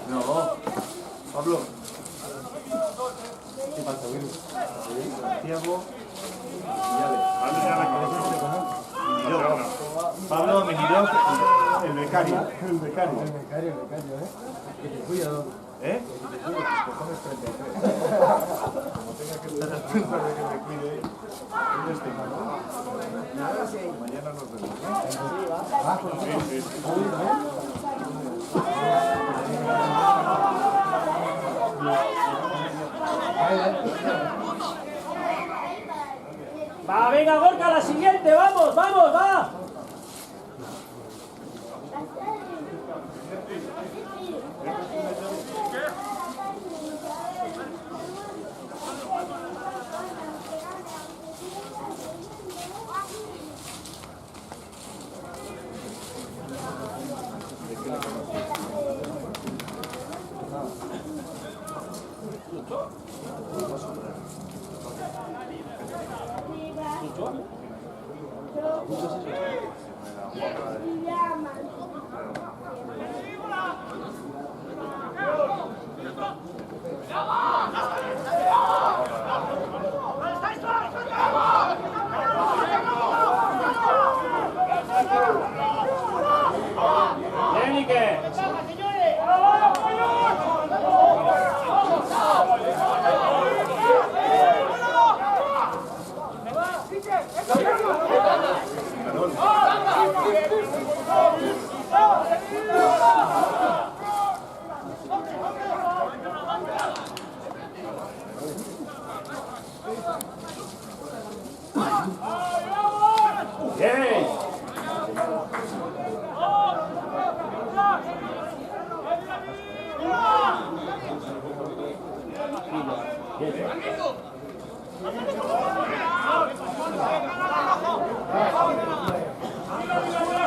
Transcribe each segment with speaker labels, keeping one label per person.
Speaker 1: No, Pablo. ¿Qué pasa, Will? Santiago. Pablo Menidor, el becario. El becario, Que te cuida, ¿eh? Que te cuida, cojones 33. Como tenga que estar atento de que me cuide, él estima, ¿no? Mañana nos vemos, ¿no? Sí.
Speaker 2: Va, venga, Gorka, la siguiente, vamos, va.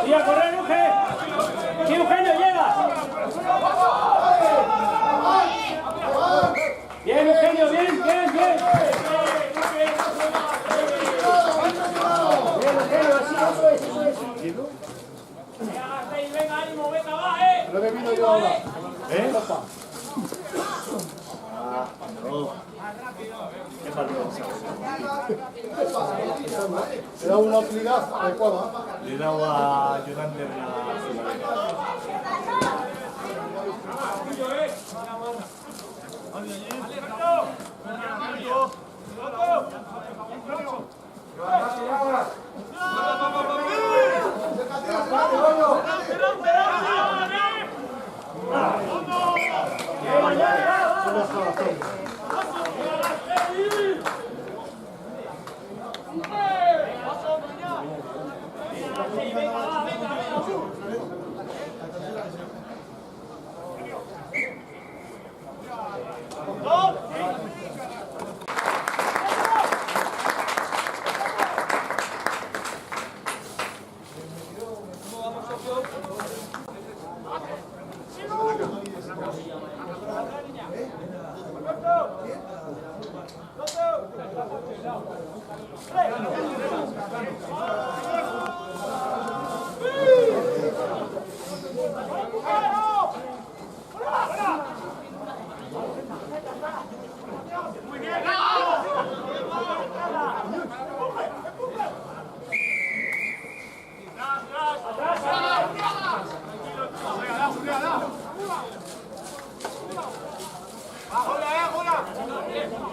Speaker 2: Sí, a correr, Eugenio. Sí, Eugenio, llega. Bien, Eugenio, bien. Bien, Eugenio, así, eso es. Venga, ánimo, venga, va,
Speaker 1: Lo he bebido yo ahora.
Speaker 3: No. Qué mal pensado.
Speaker 1: Era una utilidad adecuada.
Speaker 3: Le he dado a Jonander la
Speaker 2: Hola.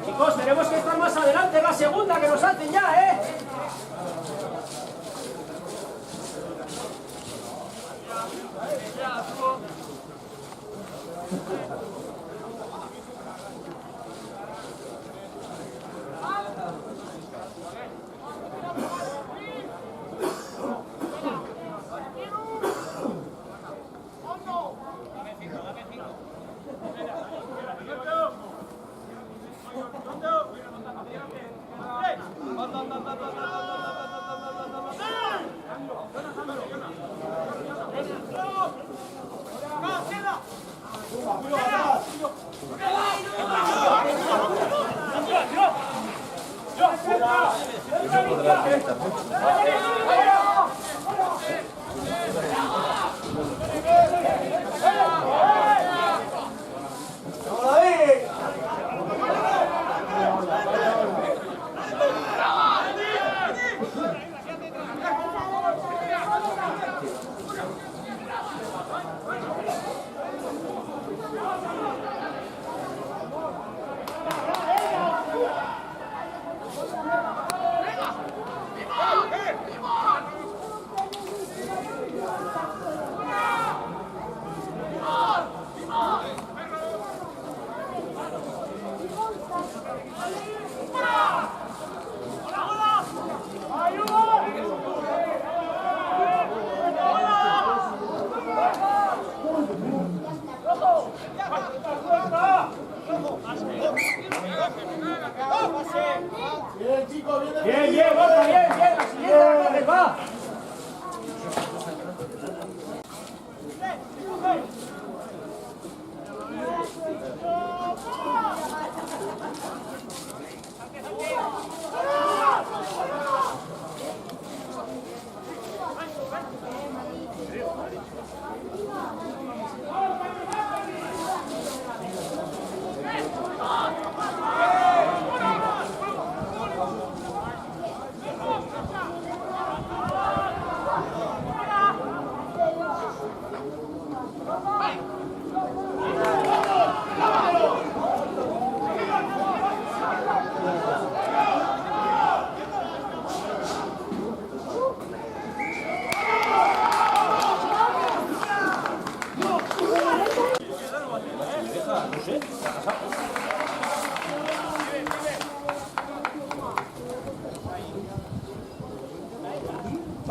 Speaker 2: Chicos, tenemos que estar más adelante, la segunda, que nos hacen ya, ¿eh? Bien, bien, Borja, bien, bien. La siguiente, va.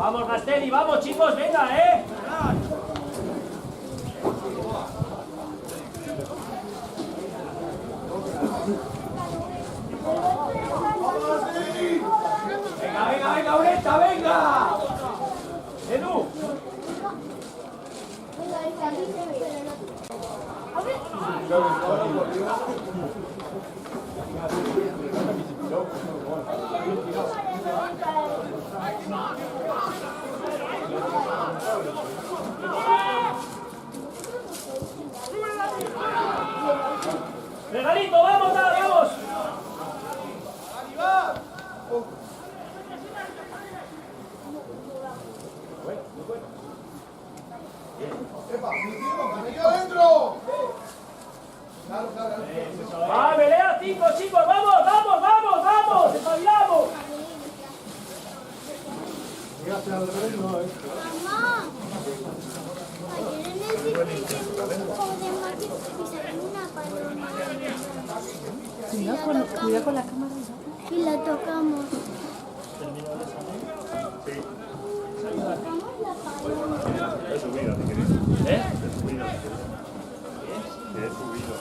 Speaker 2: Vamos, Gasteli, vamos, chicos, venga, Venga, Ureta, venga. Edu. Regalito, vamos, vamos. ¡Va, pelea 5, chicos! ¡Vamos! ¡Espabilamos!
Speaker 4: Mamá, ayer en el circuito podemos pisar una paloma.
Speaker 5: Cuidado con la cámara.
Speaker 4: Y la tocamos.
Speaker 1: He subido, si queréis. He subido. He subido.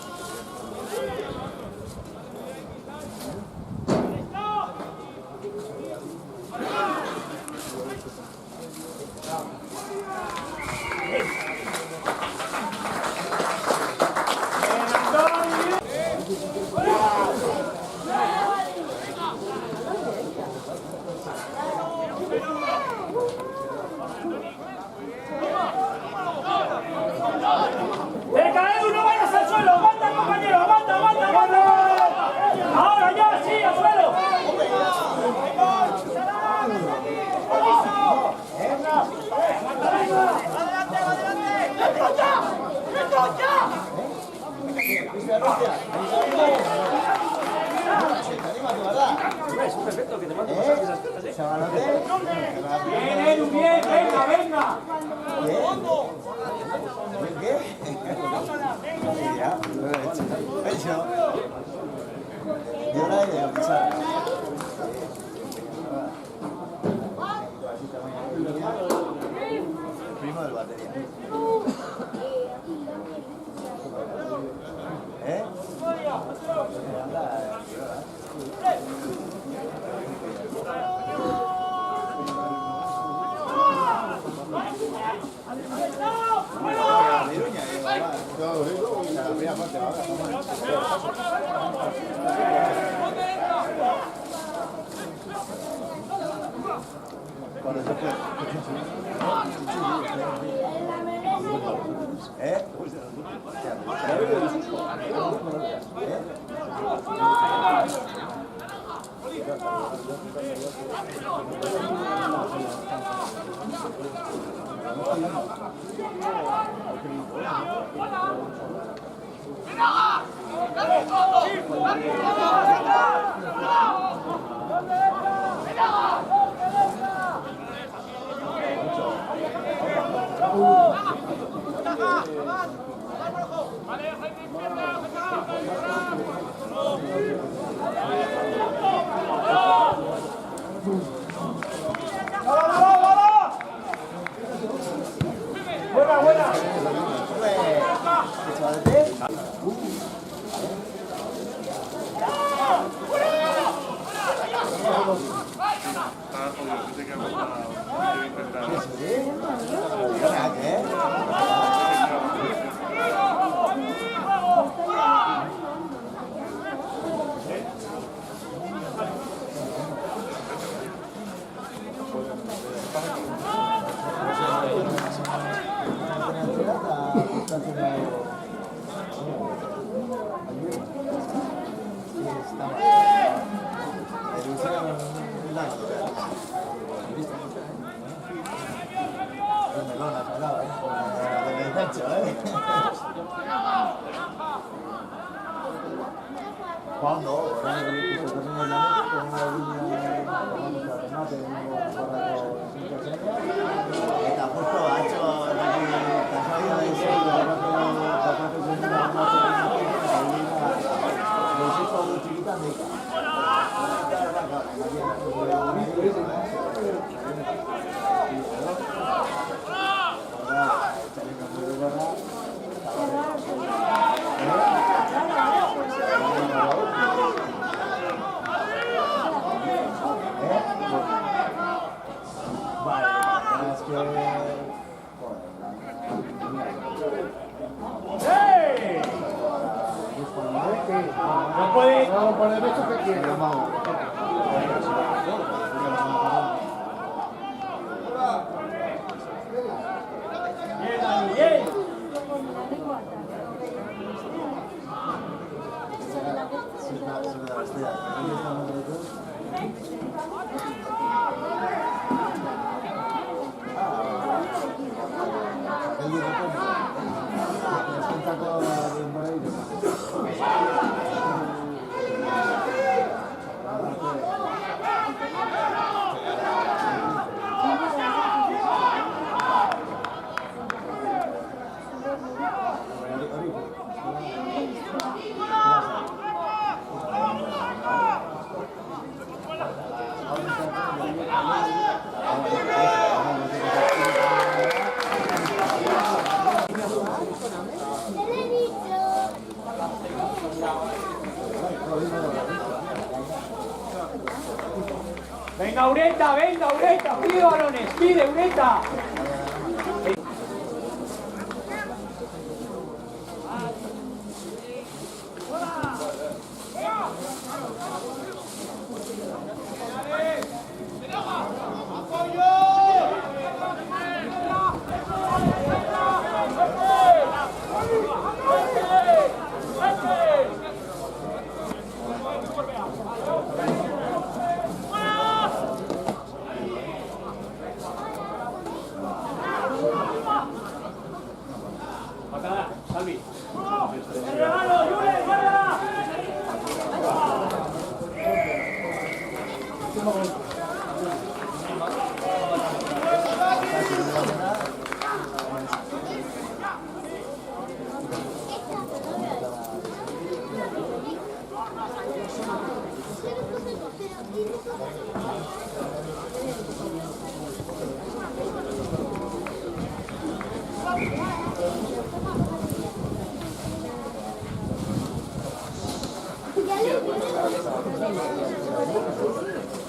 Speaker 2: ¡Venga, Edu, no vayas al suelo! ¡Aguanta, compañero! ¡Aguanta! ¡Ahora ya, sí, al suelo! Bien, Edu, bien, venga.
Speaker 3: Primo del batería. Buena.
Speaker 6: Quando? Eta justo atzo kasoia da
Speaker 2: ¡Hey! No puede.
Speaker 3: Vamos a poner esto que quiere.
Speaker 2: Bien, Dani, bien. Venga, Ureta, pide balones, pide, Ureta. Salvi. ¡El regalo, Julen, guárdala!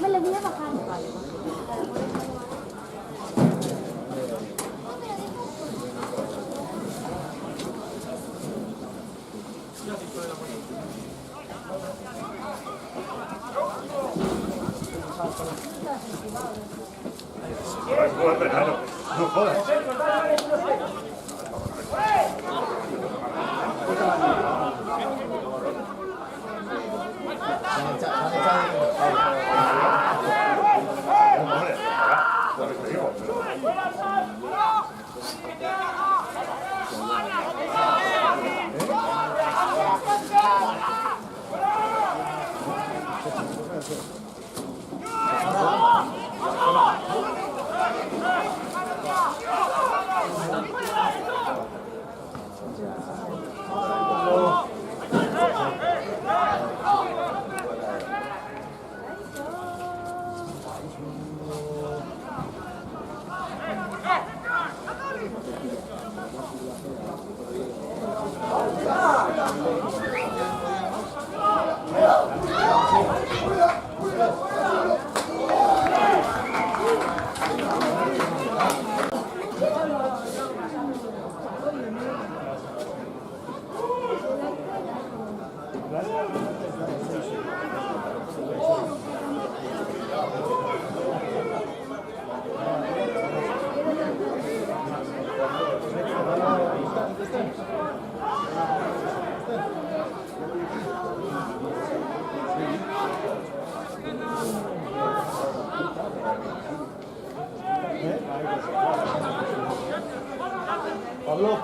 Speaker 4: Me lo voy a bajar.
Speaker 1: No jodas.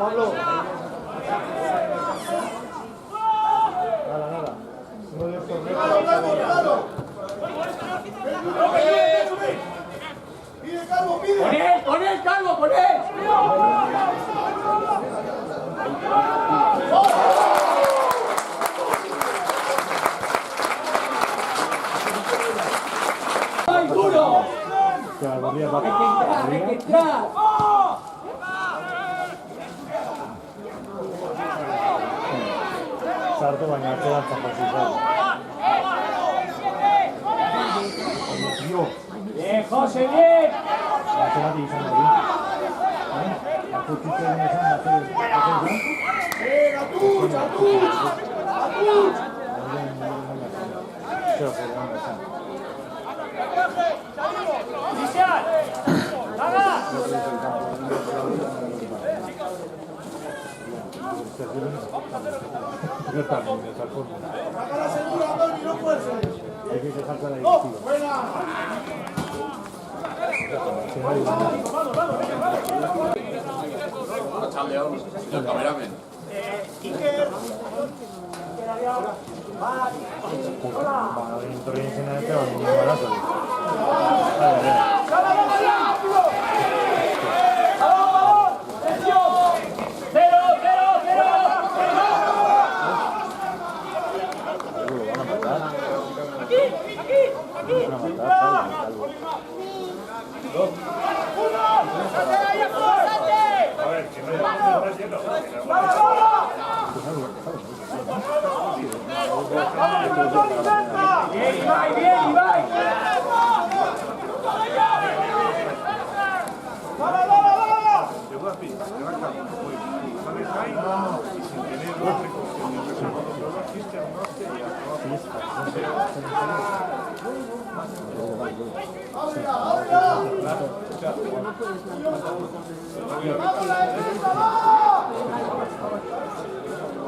Speaker 1: Pablo. Nada. No le
Speaker 2: ¡Con él, Calvo, con él! ¡Ay, duro! Hay que entrar.
Speaker 1: Sartu baina atzean zapazizan.
Speaker 2: Bien, José, bien.
Speaker 1: Atzean izan hori.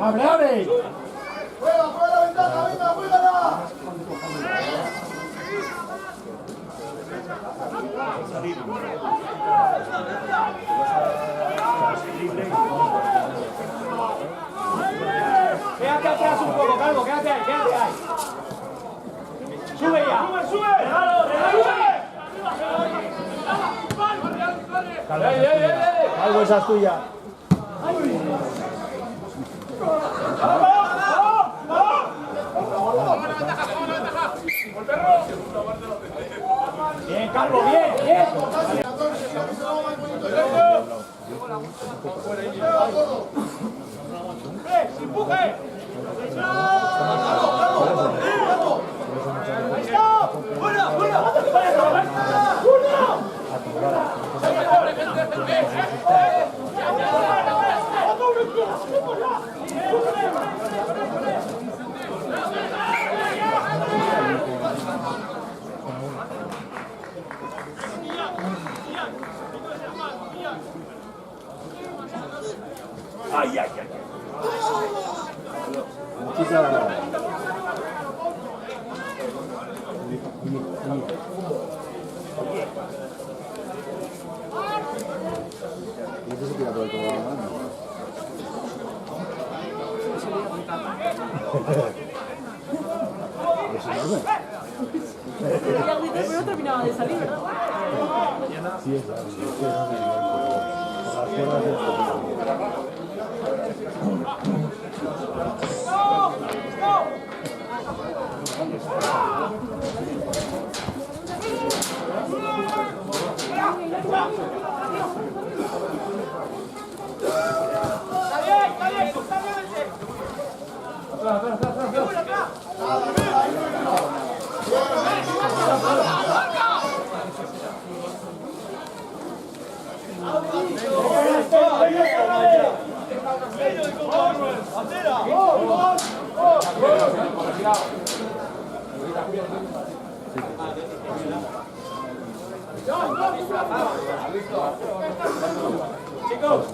Speaker 2: ¡Abre, abre!
Speaker 3: ¡Fuera, fuera la ventana! ¡Venga, juégala!
Speaker 2: Quédate atrás un poco, Calvo, quédate ahí. ¡Sube ya! ¡Sube!
Speaker 1: Algo esa es tuya.
Speaker 2: Bien, Calvo, bien. ¡Empuje! ¡Ay, ay, ay!
Speaker 5: El árbitro no terminaba de salir, ¿verdad?
Speaker 1: Sí, es las cuerdas del
Speaker 2: Chicos,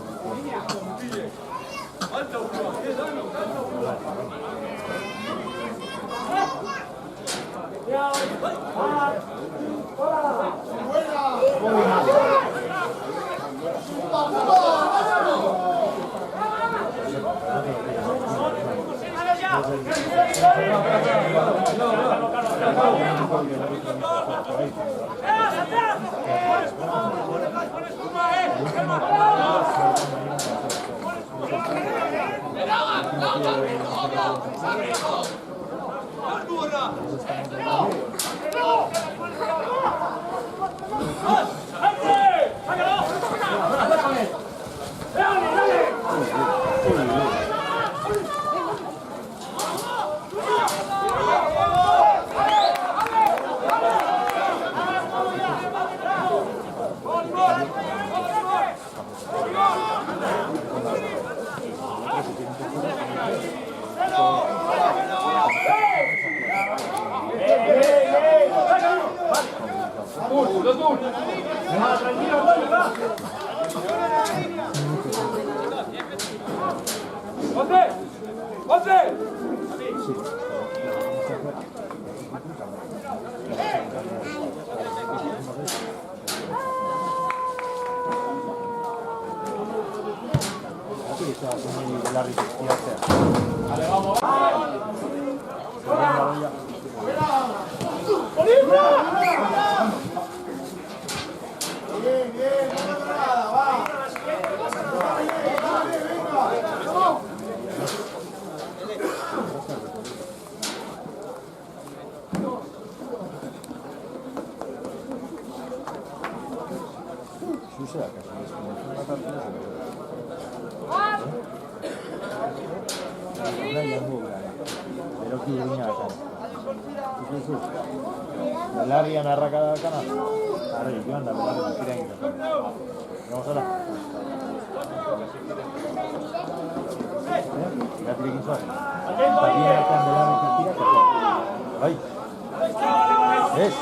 Speaker 1: Eta zuni belarri zizkiatzea. Ale, vamos!
Speaker 3: Bien, bien, no pasa nada, va. Dale, venga, vamos.
Speaker 1: Zuzea, kasi. Nahi hango gara. Beroki egina esan. Ikuzu. Belarrian arrakada dakana. Arre, joan da belarrian zira egin. Gau zara? Gatirik inzoa. Eta bien artean belarriak tira, katoa. Bai. Ez?